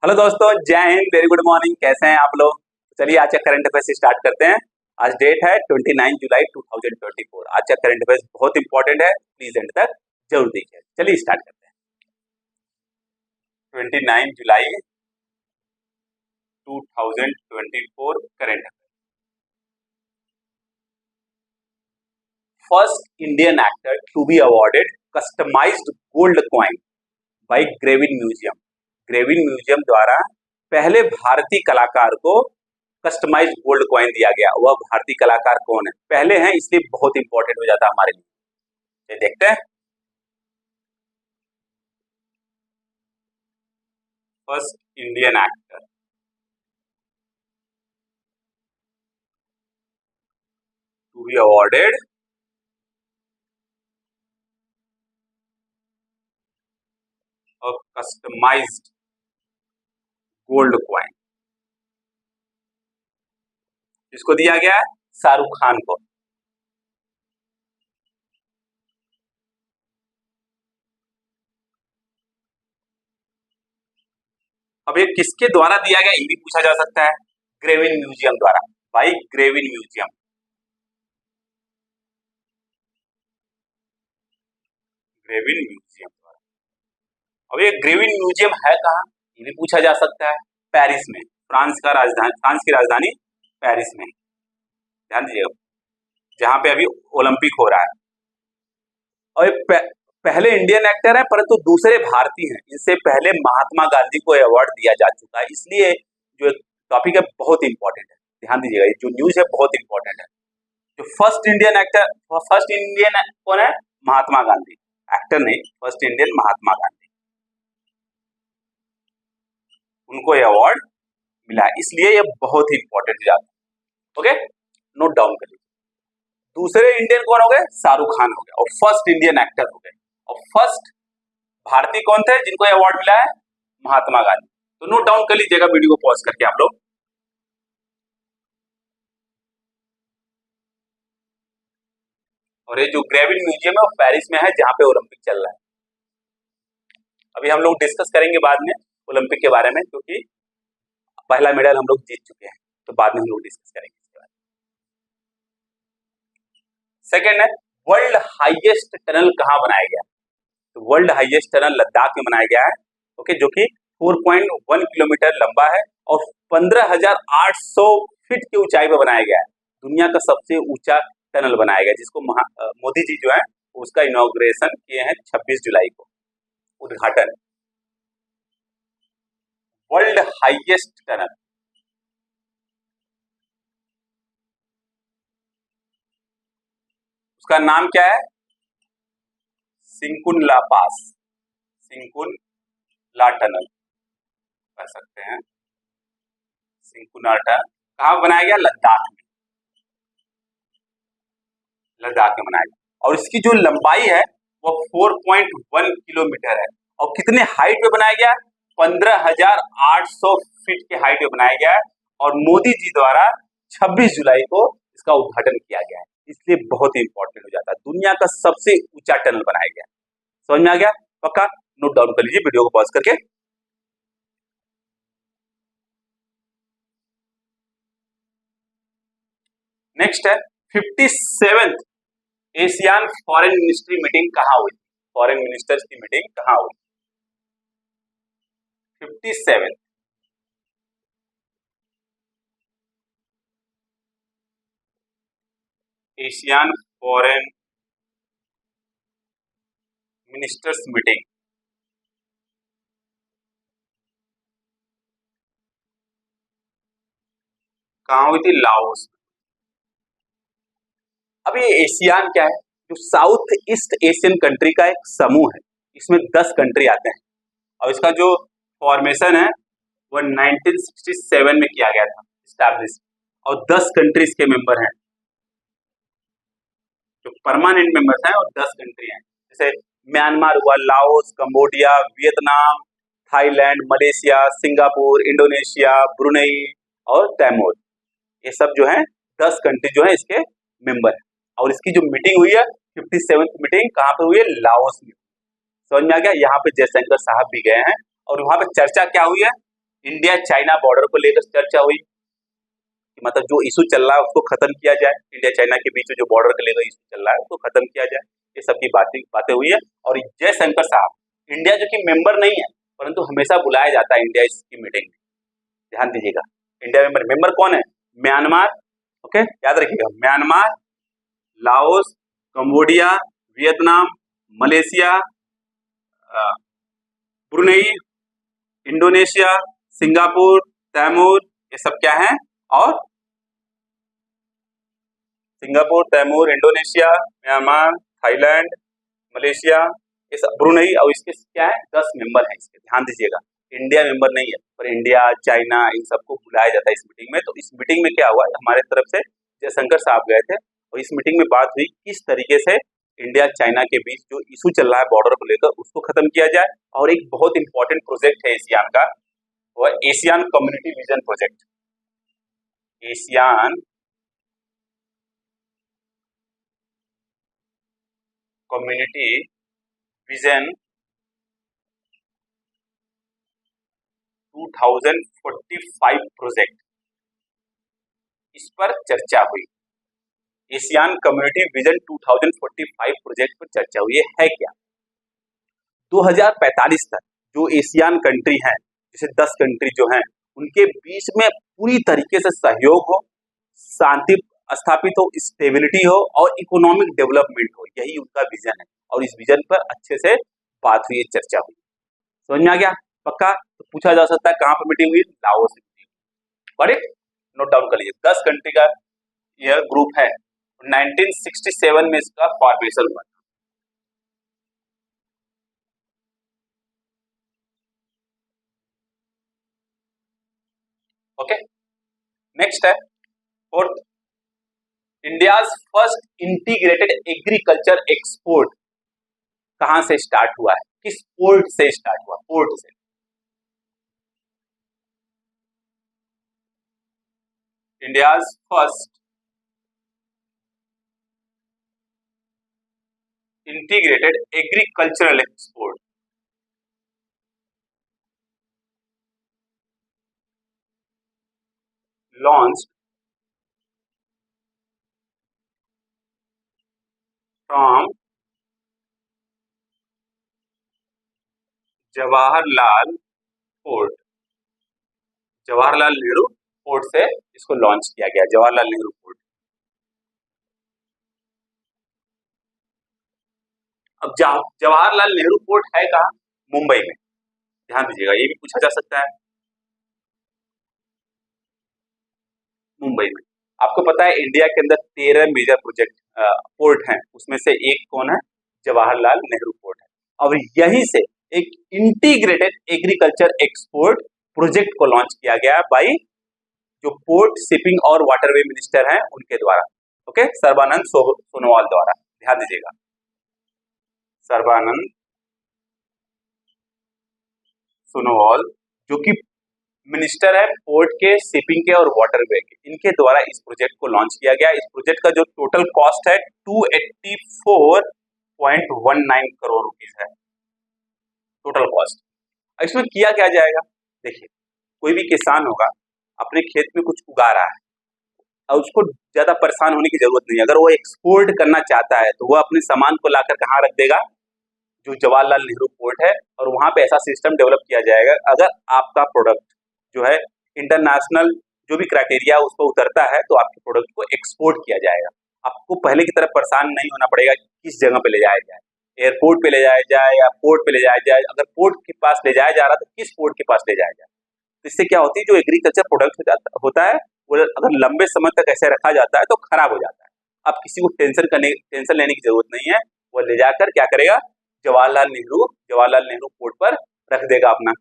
Hello दोस्तों, जय Hind, very good morning. कैसे हैं आप लोग? चलिए आज का करंट अफेयर्स स्टार्ट करते हैं। आज डेट है 29 जुलाई 2024। आज का करंट अफेयर्स बहुत इंपॉर्टेंट है, प्लीज एंड तक जरूर देखिए। चलिए स्टार्ट करते हैं। 29 जुलाई 2024 current affair. First Indian actor to be awarded customized gold coin by Grevin museum. Grevin museum द्वारा पहले भारतीय कलाकार को कस्टमाइज गोल्ड कॉइन दिया गया। वह भारतीय कलाकार कौन है? पहले हैं, इसलिए बहुत इंपॉर्टेंट हो जाता है हमारे लिए। ये देखते हैं। First Indian actor to be awarded a customised gold coin, इसको दिया गया है शाहरुख खान को। अब ये किसके द्वारा दिया गया, ये भी पूछा जा सकता है। ग्रेविन म्यूजियम द्वारा, भाई ग्रेविन म्यूजियम। ग्रेविन म्यूजियम द्वारा। अब ये ग्रेविन म्यूजियम है कहाँ, ये भी पूछा जा सकता है। पेरिस में, फ्रांस की राजधानी पेरिस में। ध्यान दीजिएगा, जहां पे अभी ओलंपिक हो रहा है। और ये पहले इंडियन एक्टर है, परंतु दूसरे भारतीय हैं। इनसे पहले महात्मा गांधी को अवार्ड दिया जा चुका है। इसलिए जो टॉपिक है बहुत इंपॉर्टेंट है। ध्यान दीजिएगा, ये जो न्यूज है बहुत इंपॉर्टेंट है। जो फर्स्ट इंडियन कौन है? महात्मा गांधी। एक्टर नहीं, फर्स्ट इंडियन महात्मा गांधी, उनको ये अवार्ड मिला है। इसलिए ये बहुत ही इंपॉर्टेंट हो जाता है। ओके, नोट डाउन कर लीजिए। दूसरे इंडियन कौन हो गए? शाहरुख खान हो गए। और फर्स्ट इंडियन एक्टर हो गए। और फर्स्ट भारतीय कौन थे जिनको अवार्ड मिला है? महात्मा गांधी। तो नोट डाउन कर लीजिएगा वीडियो को पॉज करके आप लोग। और ये जो ग्रेविन म्यूजियम है वो पेरिस में है, जहां पे ओलंपिक चल रहा है। अभी हम लोग डिस्कस करेंगे बाद में ओलंपिक के बारे में, क्योंकि पहला मेडल हम लोग जीत चुके हैं, तो बाद में हम लोग डिस्कस करेंगे इसके बारे में। सेकेंड है, वर्ल्ड हाईएस्ट टनल कहाँ बनाया गया? तो वर्ल्ड हाईएस्ट टनल लद्दाख में बनाया गया है। ओके, जो कि 4.1 किलोमीटर लंबा है और 15,800 फीट की ऊंचाई पर बनाया गया है। दुनिया का सबसे ऊंचा टनल बनाया गया, जिसको मोदी जी जो है उसका इनॉग्रेशन किए हैं 26 जुलाई को, उद्घाटन। वर्ल्ड हाईएस्ट टनल, उसका नाम क्या है? सिंकुनला पास, सिंकुनला टनल कह सकते हैं। सिंकुनला टनल कहाँ बनाया गया? लद्दाख में। लद्दाख में बनाया गया। और इसकी जो लंबाई है वो 4.1 किलोमीटर है। और कितने हाइट पे बनाया गया? 15,800 फीट के हाइट पे बनाया गया है। और मोदी जी द्वारा 26 जुलाई को इसका उद्घाटन किया गया है। इसलिए बहुत ही इंपॉर्टेंट हो जाता है। दुनिया का सबसे ऊंचा टनल बनाया गया। समझ में आ गया? पक्का नोट डाउन कर लीजिए वीडियो को पॉज करके। नेक्स्ट है 57th ASEAN foreign ministry meeting कहाँ हुई? फॉरेन मिनिस्टर्स की मीटिंग कहाँ हुई? 57 एशियन फॉरेन मिनिस्टर्स मीटिंग कहाँ हुई थी? लाओस। अब ये एशियान क्या है? जो साउथ ईस्ट एशियन कंट्री का एक समूह है। इसमें 10 कंट्री आते हैं। और इसका जो फॉर्मेशन है वो 1967 में किया गया था, स्टैब्लिश। और 10 कंट्रीज के मेंबर हैं, जो परमानेंट मेंबर्स हैं, और 10 कंट्री हैं। जैसे म्यांमार हुआ, Laos, Cambodia, Vietnam, Thailand, Malaysia, Singapore, Indonesia, Brunei और तैमूर। ये सब जो है 10 कंट्री जो है इसके मेंबर है। और इसकी जो मीटिंग हुई है 57th मीटिंग कहाँ पे हुई है? लाओस में। समझ में आ गया? यहाँ पे जयशंकर साहब भी गए हैं। और वहां पे चर्चा क्या हुई है? इंडिया चाइना बॉर्डर को लेकर चर्चा हुई कि मतलब जो इशू चल रहा है उसको खत्म किया जाए, इंडिया चाइना के बीच में जो बॉर्डर को लेकर इशू चल रहा है उसको खत्म किया जाए, ये सब की बातें हुई है। और जयशंकर साहब इंडिया जो कि मेंबर नहीं है परंतु हमेशा बुलाया जाता है इंडिया इसकी मीटिंग में, ध्यान दीजिएगा। इंडिया मेंबर कौन है? म्यांमार, ओके याद रखिएगा, Myanmar, Laos, Cambodia, Vietnam, Malaysia, Brunei, Indonesia, Singapore, Taimur, ये सब क्या है? और Singapore, Taimur, Indonesia, Myanmar, Thailand, Malaysia, ये सब ब्रुनेई, और इसके क्या है? 10 मेंबर हैं इसके, ध्यान दीजिएगा। इंडिया मेंबर नहीं है पर इंडिया चाइना इन सबको बुलाया जाता है इस मीटिंग में। तो इस मीटिंग में क्या हुआ, हमारे तरफ से जयशंकर साहब गए थे और इस मीटिंग में बात हुई किस तरीके से इंडिया चाइना के बीच जो इशू चल रहा है बॉर्डर को लेकर उसको खत्म किया जाए। और एक बहुत इंपॉर्टेंट प्रोजेक्ट है एशियान का, वो ASEAN community vision project, ASEAN community vision 2045 project, इस पर चर्चा हुई। एशियान कम्युनिटी विजन 2045 प्रोजेक्ट पर चर्चा हुई है क्या? 2045 तक जो एशियान कंट्री हैं, जैसे 10 कंट्री जो हैं, उनके बीच में पूरी तरीके से सहयोग हो, शांति स्थापित हो, स्टेबिलिटी हो और इकोनॉमिक डेवलपमेंट हो, यही उनका विजन है। और इस विजन पर अच्छे से बात हुई, चर्चा हुई। समझ में आ गया? पक्का? तो पूछा जा सकता है कहाँ पर मीटिंग हुई? लाओस में मीटिंग। करेक्ट? नोट डाउन कर लीजिए। 10 कंट्री का यह ग्रुप है। 1967 में इसका फॉर्मेशन हुआ। ओके, नेक्स्ट है fourth, India's first integrated agriculture export कहां से स्टार्ट हुआ है? किस पोर्ट से स्टार्ट हुआ? पोर्ट से। India's first integrated agricultural export launched from Jawaharlal port, Jawaharlal Nehru port से इसको लॉन्च किया गया, जवाहरलाल नेहरू पोर्ट। अब जवाहरलाल नेहरू पोर्ट है कहाँ? मुंबई में, ध्यान दीजिएगा, ये भी पूछा जा सकता है। मुंबई में। आपको पता है इंडिया के अंदर 13 मेजर प्रोजेक्ट पोर्ट हैं, उसमें से एक कौन है? जवाहरलाल नेहरू पोर्ट है। अब यहीं से एक इंटीग्रेटेड एग्रीकल्चर एक्सपोर्ट प्रोजेक्ट को लॉन्च किया गया बाई जो पोर्ट शिपिंग और वाटरवे मिनिस्टर हैं उनके द्वारा, ओके, सर्बानंद सोनोवाल द्वारा। ध्यान दीजिएगा, सर्बानंद सोनोवाल जो कि मिनिस्टर है पोर्ट के, शिपिंग के और वाटरवे के, इनके द्वारा इस प्रोजेक्ट को लॉन्च किया गया। इस प्रोजेक्ट का जो टोटल कॉस्ट है 284.19 करोड़ रुपीस है टोटल कॉस्ट। इसमें किया क्या जाएगा? देखिए, कोई भी किसान होगा अपने खेत में कुछ उगा रहा है और उसको ज्यादा परेशान होने की जरूरत नहीं है। अगर वो एक्सपोर्ट करना चाहता है तो वो अपने सामान को लाकर कहाँ रख देगा? जो जवाहरलाल नेहरू पोर्ट है, और वहां पे ऐसा सिस्टम डेवलप किया जाएगा, अगर आपका प्रोडक्ट जो है इंटरनेशनल जो भी क्राइटेरिया उस पर उतरता है तो आपके प्रोडक्ट को एक्सपोर्ट किया जाएगा। आपको पहले की तरह परेशान नहीं होना पड़ेगा किस जगह पे ले जाया जाए, एयरपोर्ट पे ले जाया जाए या पोर्ट पे ले जाया जाए। अगर पोर्ट के पास ले जाया जा रहा तो किस पोर्ट के पास ले जाया जाए। तो इससे क्या होती है, जो एग्रीकल्चर प्रोडक्ट होता है वो अगर लंबे समय तक ऐसे रखा जाता है तो खराब हो जाता है। अब किसी को टेंशन लेने की जरूरत नहीं है, वो ले जाकर क्या करेगा? जवाहरलाल नेहरू पोर्ट पर रख देगा अपना।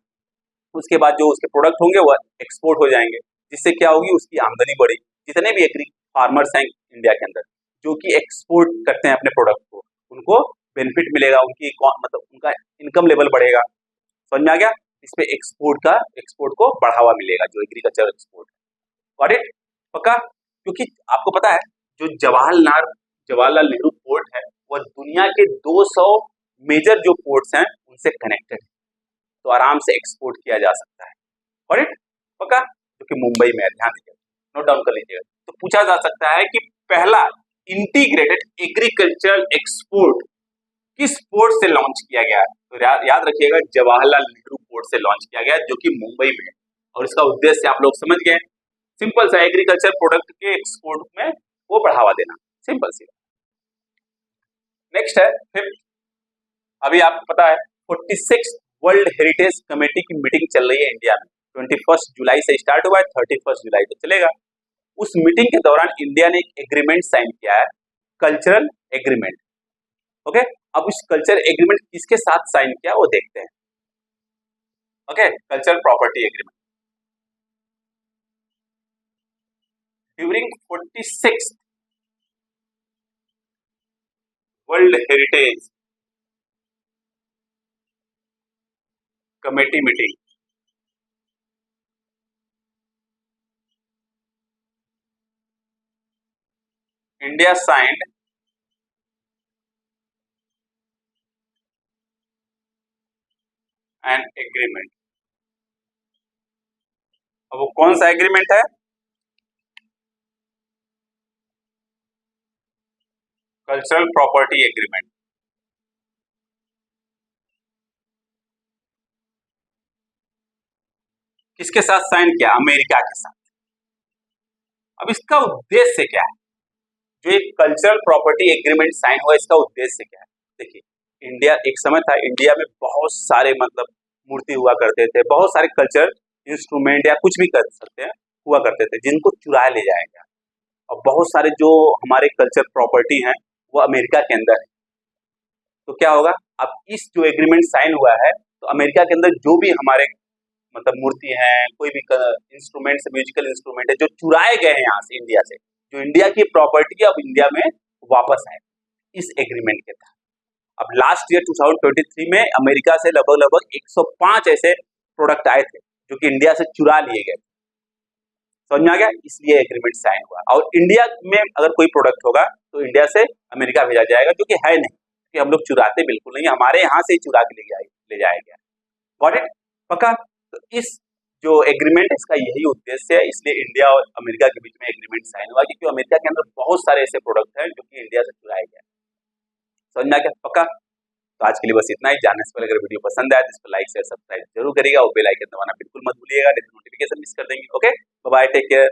उसके बाद जो उसके प्रोडक्ट होंगे वो एक्सपोर्ट हो जाएंगे, जिससे क्या होगी? उसकी आमदनी बढ़ेगी। जितने भी एग्री फार्मर्स हैं इंडिया के अंदर जो कि एक्सपोर्ट करते हैं अपने प्रोडक्ट को, उनको बेनिफिट मिलेगा, उनकी मतलब उनका इनकम लेवल बढ़ेगा। समझ में आ गया? इसमें एक्सपोर्ट को बढ़ावा मिलेगा, जो एग्रीकल्चर एक्सपोर्ट। Got it? पक्का? क्योंकि आपको पता है जो जवाहरलाल नेहरू पोर्ट है वो दुनिया के 200 मेजर जो पोर्ट्स हैं उनसे कनेक्टेड है, तो आराम से एक्सपोर्ट किया जा सकता है। और इट पक्का, जो कि मुंबई में है, ध्यान दीजिएगा, नोट डाउन कर लीजिएगा। तो पूछा जा सकता है कि पहला इंटीग्रेटेड एग्रीकल्चरल एक्सपोर्ट किस पोर्ट से लॉन्च किया गया है? तो याद रखिएगा, जवाहरलाल नेहरू पोर्ट से लॉन्च किया गया, जो कि मुंबई में है। और इसका उद्देश्य आप लोग समझ गए, सिंपल सा, एग्रीकल्चर प्रोडक्ट के एक्सपोर्ट में वो बढ़ावा देना, सिंपल सी। नेक्स्ट है फिफ्थ, अभी आपको पता है 46 वर्ल्ड हेरिटेज कमेटी की मीटिंग चल रही है इंडिया में, 21 जुलाई से स्टार्ट हुआ है, 31 जुलाई तक चलेगा। उस मीटिंग के दौरान इंडिया ने एक एग्रीमेंट साइन किया है, कल्चरल एग्रीमेंट। ओके, अब इस कल्चरल एग्रीमेंट किसके साथ साइन किया वो देखते हैं। Okay, cultural property agreement during 46 world heritage committee meeting, India signed an agreement. अब वो कौन सा एग्रीमेंट है? Cultural property agreement. किसके साथ साइन किया? अमेरिका के साथ। अब इसका उद्देश्य क्या है? जो एक कल्चरल प्रॉपर्टी एग्रीमेंट साइन हुआ, इसका उद्देश्य क्या है? देखिए, इंडिया, एक समय था इंडिया में बहुत सारे मतलब मूर्ति हुआ करते थे, बहुत सारे कल्चर इंस्ट्रूमेंट या कुछ भी कर सकते हैं हुआ करते थे, जिनको चुरा ले जाएगा। और बहुत सारे जो हमारे कल्चर प्रॉपर्टी हैं वो अमेरिका के अंदर है। तो क्या होगा, अब इस जो एग्रीमेंट साइन हुआ है, तो अमेरिका के अंदर जो भी हमारे मतलब मूर्ति है, कोई भी इंस्ट्रूमेंट, म्यूजिकल इंस्ट्रूमेंट है जो चुराए गए हैं यहाँ से, इंडिया से, जो इंडिया की प्रॉपर्टी अब इंडिया में वापस आए इस एग्रीमेंट के तहत। अब लास्ट ईयर 2023 में अमेरिका से लगभग 105 ऐसे प्रोडक्ट आए थे जो कि इंडिया से चुरा लिए गए। समझ में आ गया? इसलिए एग्रीमेंट साइन हुआ। और इंडिया में अगर कोई प्रोडक्ट होगा तो इंडिया से अमेरिका भेजा जाएगा, जो कि है नहीं, कि हम लोग चुराते बिल्कुल नहीं, हमारे यहाँ से ही चुरा के ले जाया गया। Got it? पक्का? तो इस जो एग्रीमेंट है, इसका यही उद्देश्य है, इसलिए इंडिया और अमेरिका के बीच में एग्रीमेंट साइन हुआ, क्योंकि अमेरिका के अंदर बहुत सारे ऐसे प्रोडक्ट हैं जो कि इंडिया से चुराए गए। समझ में आ गया? पक्का? तो आज के लिए बस इतना ही। जानने से पहले अगर वीडियो पसंद आए तो इसको लाइक शेयर सब्सक्राइब जरूर करिएगा और बेल आइकन दबाना बिल्कुल मत भूलिएगा, नहीं तो नोटिफिकेशन मिस कर देंगे। Okay, bye bye, take care.